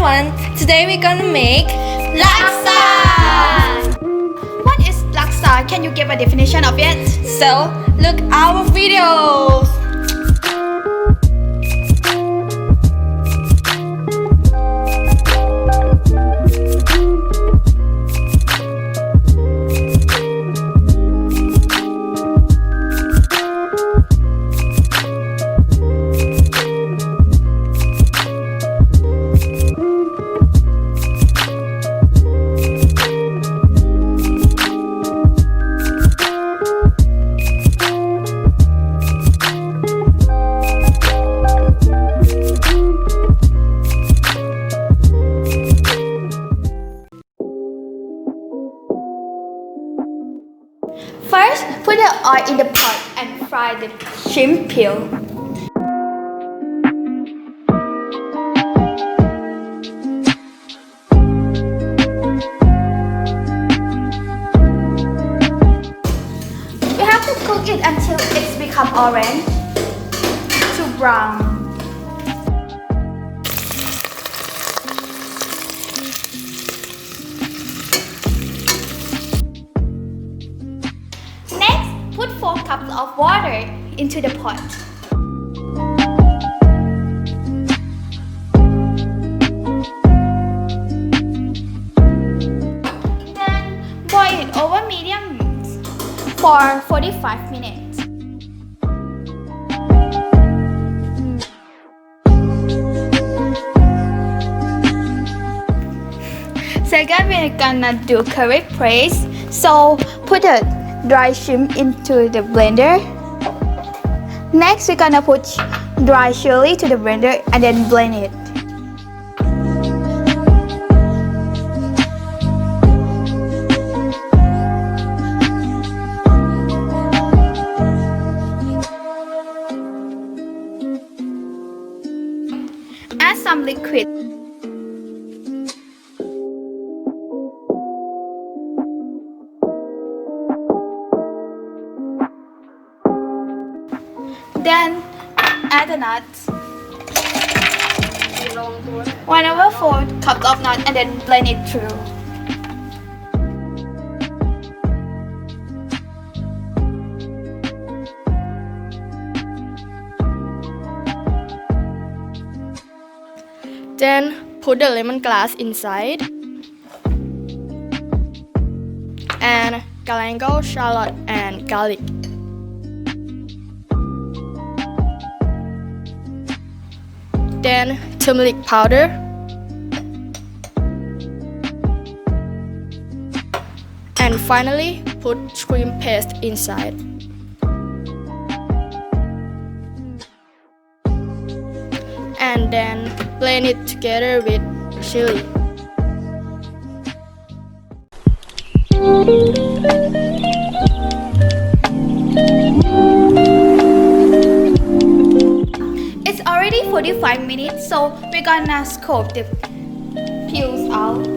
everyone! Today we're gonna make Laksa! What is laksa? Can you give a definition of it? So look our videos! First, put the oil in the pot and fry the shrimp peel. We have to cook it until it's become orange to brown. Put 4 cups of water into the pot. Then boil it over medium for 45 minutes. Second, we're gonna do curry paste. So put the dry shrimp into the blender. Next, we're gonna put dry chili to the blender and then blend it. Add some liquid. Then add the nuts. 1/4 cup of nuts and then blend it through. Then put the lemongrass inside and galangal, shallot and garlic. Then turmeric powder and finally put shrimp paste inside. And then blend it together with chili. It's already 45 minutes, so we're gonna scoop the peels out.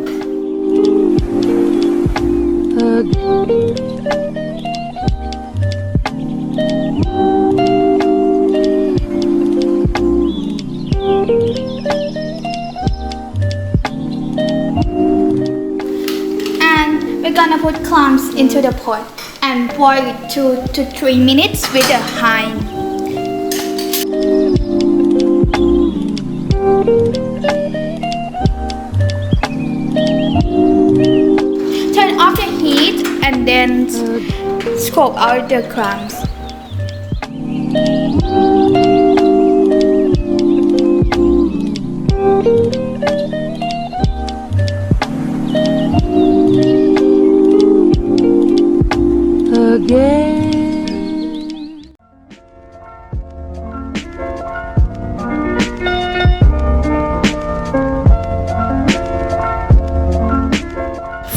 And we're gonna put clams into the pot and boil it 2 to 3 minutes with a high. Turn off the heat and then scoop out the clams.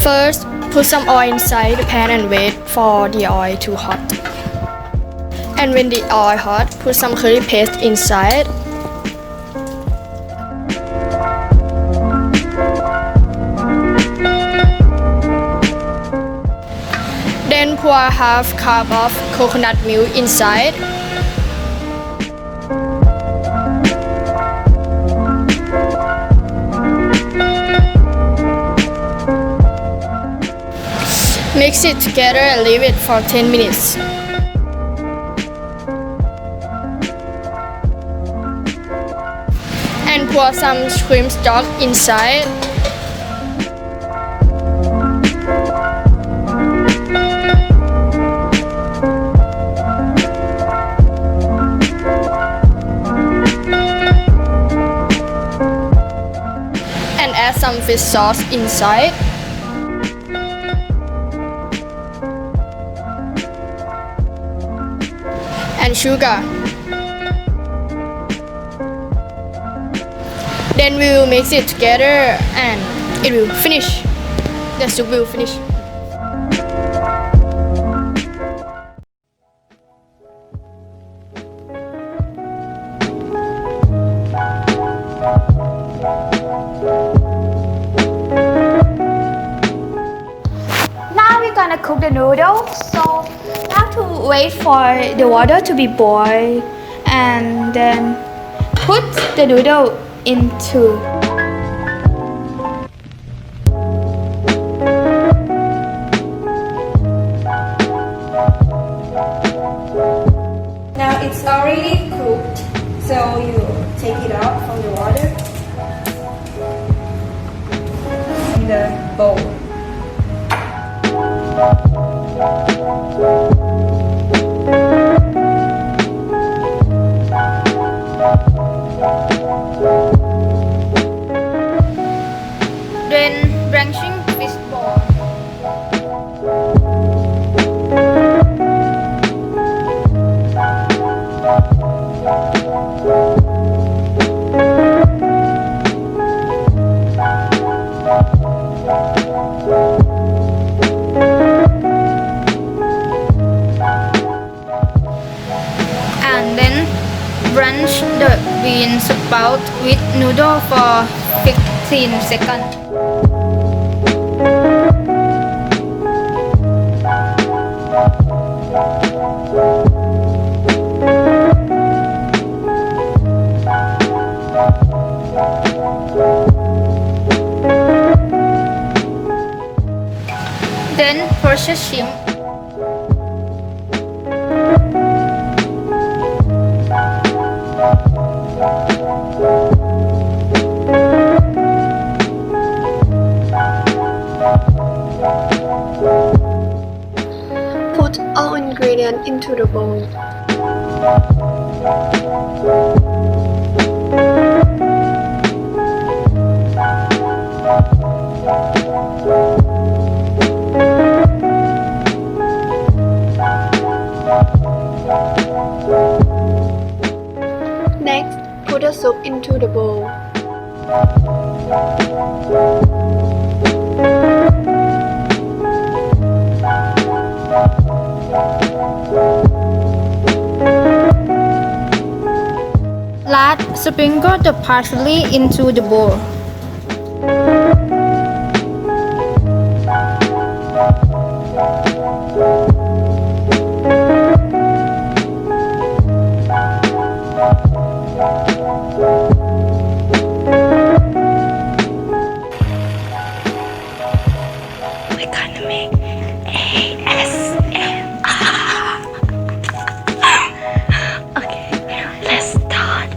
First, put some oil inside the pan and wait for the oil to hot. And when the oil hot, put some curry paste inside. Then pour half cup of coconut milk inside. Mix it together and leave it for 10 minutes. And pour some shrimp stock inside. And add some fish sauce inside. And sugar. Then we will mix it together and it will finish. The soup will finish. Now we're gonna cook the noodles. So we have to wait for the water to be boiled and then put the noodle into. Now it's already cooked, so you take it out from the water in the bowl. Then drenching fish ball. And then drench the bean sprout with noodle for 15 seconds. Then process shrimp. Put all ingredients into the bowl. Next, put the soup into the bowl. Last, sprinkle the parsley into the bowl. We're gonna make ASMR. Okay, let's start.